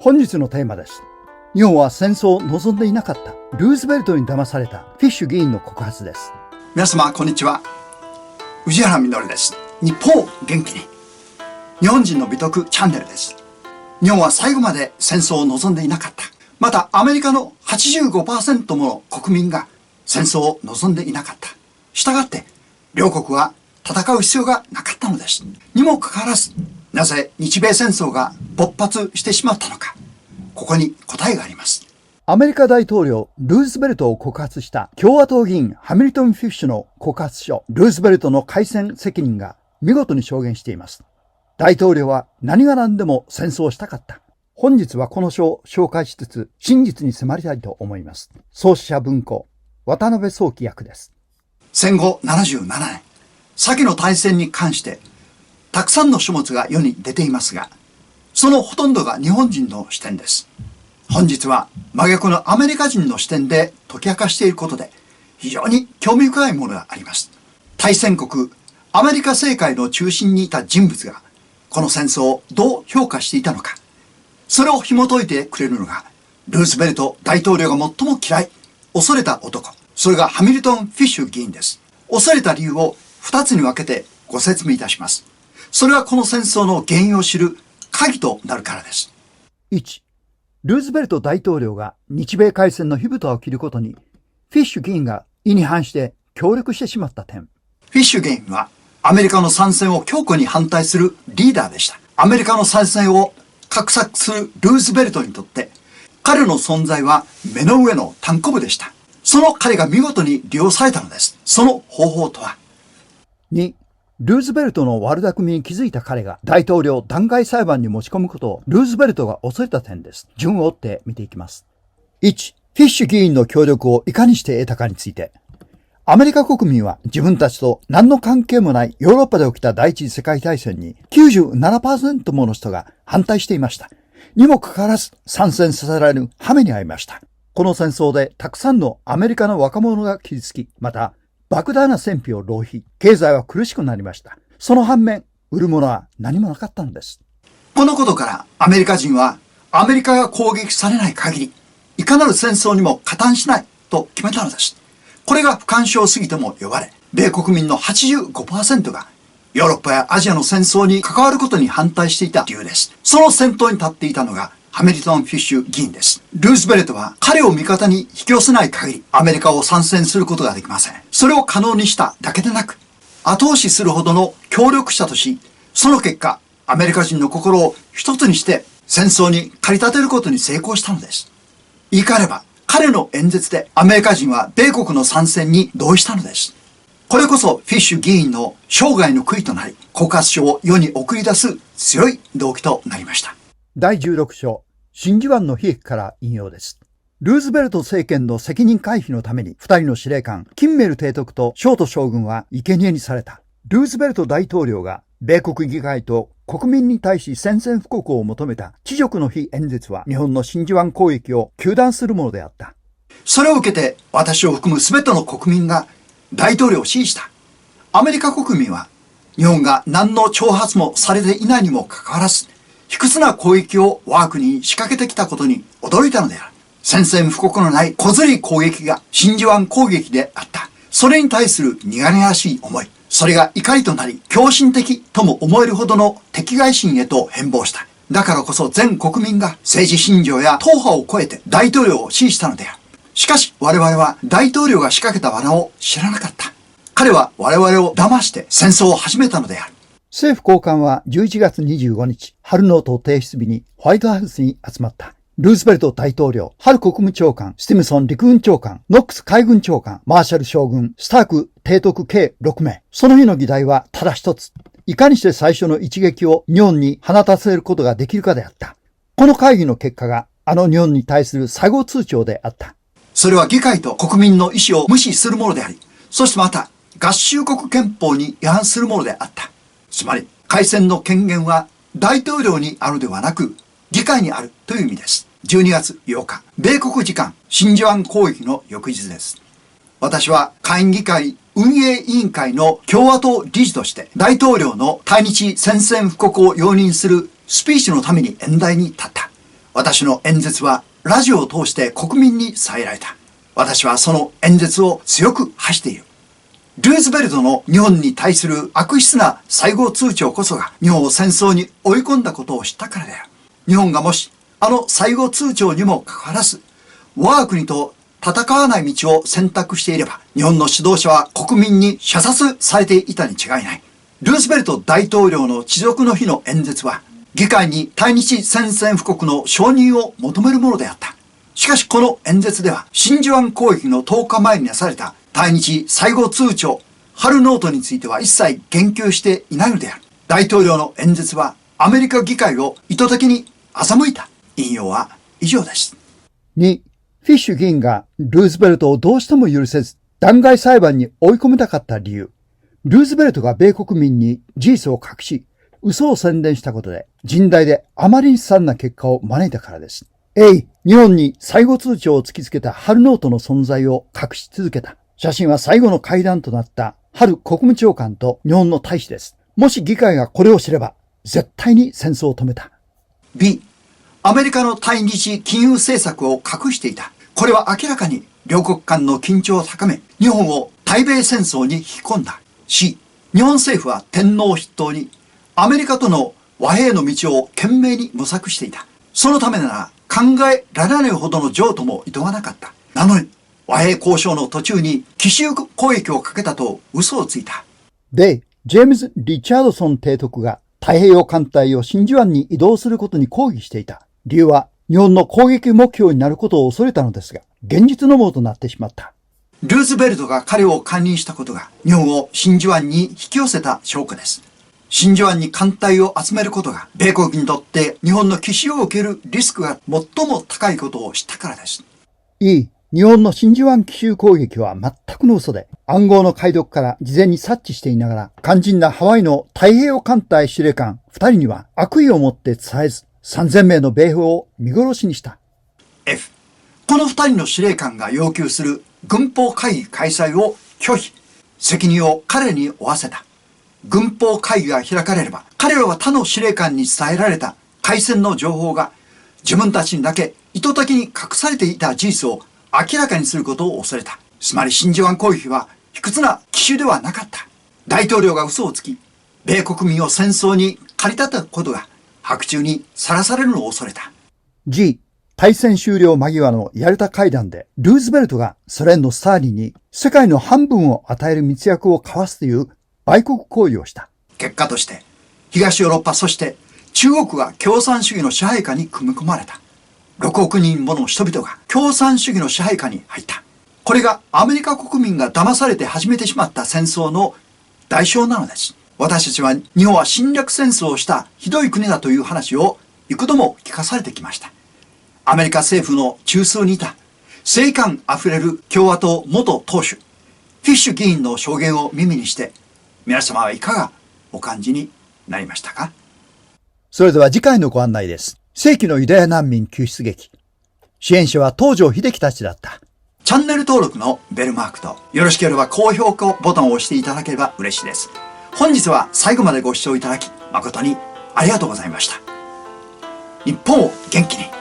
本日のテーマです。日本は戦争を望んでいなかった。ルーズベルトに騙されたフィッシュ議員の告発です。皆様こんにちは。宇治原実です。日本を元気に。日本人の美徳チャンネルです。日本は最後まで戦争を望んでいなかった。またアメリカの 85% もの国民が戦争を望んでいなかった。したがって両国は戦う必要がなかったのです。にもかかわらず、なぜ日米戦争が勃発してしまったのか。ここに答えがあります。アメリカ大統領ルーズベルトを告発した共和党議員ハミルトン・フィッシュの告発書、ルーズベルトの開戦責任が見事に証言しています。大統領は何が何でも戦争をしたかった。本日はこの書を紹介しつつ真実に迫りたいと思います。創始者文庫、渡辺壮樹役です。戦後77年、先の大戦に関してたくさんの書物が世に出ていますが、そのほとんどが日本人の視点です。本日は真逆のアメリカ人の視点で解き明かしていることで非常に興味深いものがあります。大戦国アメリカ政界の中心にいた人物がこの戦争をどう評価していたのか、それを紐解いてくれるのがルーズベルト大統領が最も嫌い、恐れた男、それがハミルトン・フィッシュ議員です。恐れた理由を2つに分けてご説明いたします。それはこの戦争の原因を知る鍵となるからです。1、ルーズベルト大統領が日米開戦の火蓋を切ることにフィッシュ議員が意に反して協力してしまった点。フィッシュ議員はアメリカの参戦を強固に反対するリーダーでした。アメリカの参戦を画策するルーズベルトにとって彼の存在は目の上の単行部でした。その彼が見事に利用されたのです。その方法とは。2、ルーズベルトの悪巧みに気づいた彼が大統領弾劾裁判に持ち込むことをルーズベルトが恐れた点です。順を追って見ていきます。1、フィッシュ議員の協力をいかにして得たかについて。アメリカ国民は自分たちと何の関係もないヨーロッパで起きた第一次世界大戦に 97% もの人が反対していました。にもかかわらず参戦させられる羽目に遭いました。この戦争でたくさんのアメリカの若者が傷つき、また莫大な戦費を浪費、経済は苦しくなりました。その反面、売るものは何もなかったのです。このことからアメリカ人はアメリカが攻撃されない限り、いかなる戦争にも加担しないと決めたのです。これが不干渉主義とも呼ばれ、米国民の 85% がヨーロッパやアジアの戦争に関わることに反対していた理由です。その先頭に立っていたのがハミルトン・フィッシュ議員です。ルーズベルトは彼を味方に引き寄せない限りアメリカを参戦することができません。それを可能にしただけでなく、後押しするほどの協力者とし、その結果、アメリカ人の心を一つにして戦争に駆り立てることに成功したのです。言い換えれば、彼の演説でアメリカ人は米国の参戦に同意したのです。これこそフィッシュ議員の生涯の悔いとなり、告発書を世に送り出す強い動機となりました。第16章、真珠湾の悲劇から引用です。ルーズベルト政権の責任回避のために二人の司令官、キンメル提督とショート将軍は生贄にされた。ルーズベルト大統領が米国議会と国民に対し宣戦布告を求めた恥辱の日演説は日本の真珠湾攻撃を糾弾するものであった。それを受けて私を含む全ての国民が大統領を支持した。アメリカ国民は日本が何の挑発もされていないにもかかわらず、卑屈な攻撃を我が国に仕掛けてきたことに驚いたのである。宣戦布告のない小釣り攻撃が真珠湾攻撃であった。それに対する苦々しい思い、それが怒りとなり狂信的とも思えるほどの敵外心へと変貌した。だからこそ全国民が政治信条や党派を超えて大統領を支持したのである。しかし我々は大統領が仕掛けた罠を知らなかった。彼は我々を騙して戦争を始めたのである。政府高官は11月25日、春ノート提出日にホワイトハウスに集まった。ルーズベルト大統領、ハル国務長官、スティムソン陸軍長官、ノックス海軍長官、マーシャル将軍、スターク提督計6名。その日の議題はただ一つ。いかにして最初の一撃を日本に放たせることができるかであった。この会議の結果があの日本に対する最後通牒であった。それは議会と国民の意思を無視するものであり、そしてまた合衆国憲法に違反するものであった。つまり、開戦の権限は大統領にあるではなく、議会にあるという意味です。12月8日、米国時間、真珠湾攻撃の翌日です。私は下院議会運営委員会の共和党理事として、大統領の対日宣戦布告を容認するスピーチのために演台に立った。私の演説はラジオを通して国民に伝えられた。私はその演説を強く発している。ルーズベルトの日本に対する悪質な最後通牒こそが日本を戦争に追い込んだことを知ったからだよ。日本がもしあの最後通牒にもかかわらず、我が国と戦わない道を選択していれば、日本の指導者は国民に射殺されていたに違いない。ルーズベルト大統領の帰属の日の演説は、議会に対日宣戦布告の承認を求めるものであった。しかしこの演説では、真珠湾攻撃の10日前に出された対日最後通牒、春ノートについては一切言及していないのである。大統領の演説は、アメリカ議会を意図的に欺いた。引用は以上です。2、フィッシュ議員がルーズベルトをどうしても許せず、弾劾裁判に追い込めたかった理由。ルーズベルトが米国民に事実を隠し、嘘を宣伝したことで、甚大であまりに悲惨な結果を招いたからです。日本に最後通牒を突きつけた春ノートの存在を隠し続けた。写真は最後の会談となった春国務長官と日本の大使です。もし議会がこれを知れば、絶対に戦争を止めた。B、アメリカの対日金融政策を隠していた。これは明らかに両国間の緊張を高め、日本を対米戦争に引き込んだ。C、日本政府は天皇を筆頭にアメリカとの和平の道を懸命に模索していた。そのためなら考えられないほどの譲渡も厭わなかった。なのに和平交渉の途中に奇襲攻撃をかけたと嘘をついた。で、ジェームズ・リチャードソン提督が太平洋艦隊を真珠湾に移動することに抗議していた。理由は日本の攻撃目標になることを恐れたのですが、現実のものとなってしまった。ルーズベルトが彼を兼任したことが日本を真珠湾に引き寄せた証拠です。真珠湾に艦隊を集めることが米国にとって日本の奇襲を受けるリスクが最も高いことを知ったからです。日本の真珠湾奇襲攻撃は全くの嘘で、暗号の解読から事前に察知していながら、肝心なハワイの太平洋艦隊司令官2人には悪意を持って伝えず、3000名の米兵を見殺しにした。F、この2人の司令官が要求する軍法会議開催を拒否。責任を彼に負わせた。軍法会議が開かれれば、彼らは他の司令官に伝えられた海戦の情報が自分たちにだけ意図的に隠されていた事実を明らかにすることを恐れた。つまり真珠湾攻撃は卑屈な奇襲ではなかった。大統領が嘘をつき、米国民を戦争に駆り立てたことが白昼にさらされるのを恐れた。G、大戦終了間際のヤルタ会談で、ルーズベルトがソ連のスターリンに世界の半分を与える密約を交わすという売国行為をした。結果として、東ヨーロッパそして中国が共産主義の支配下に組み込まれた。6億人もの人々が共産主義の支配下に入った。これがアメリカ国民が騙されて始めてしまった戦争の代償なのです。私たちは日本は侵略戦争をしたひどい国だという話を幾度も聞かされてきました。アメリカ政府の中枢にいた正義感あふれる共和党元党首、フィッシュ議員の証言を耳にして、皆様はいかがお感じになりましたか？それでは次回のご案内です。世紀のユダヤ難民救出劇。支援者は東條英機たちだった。チャンネル登録のベルマークと、よろしければ高評価ボタンを押していただければ嬉しいです。本日は最後までご視聴いただき、誠にありがとうございました。日本を元気に。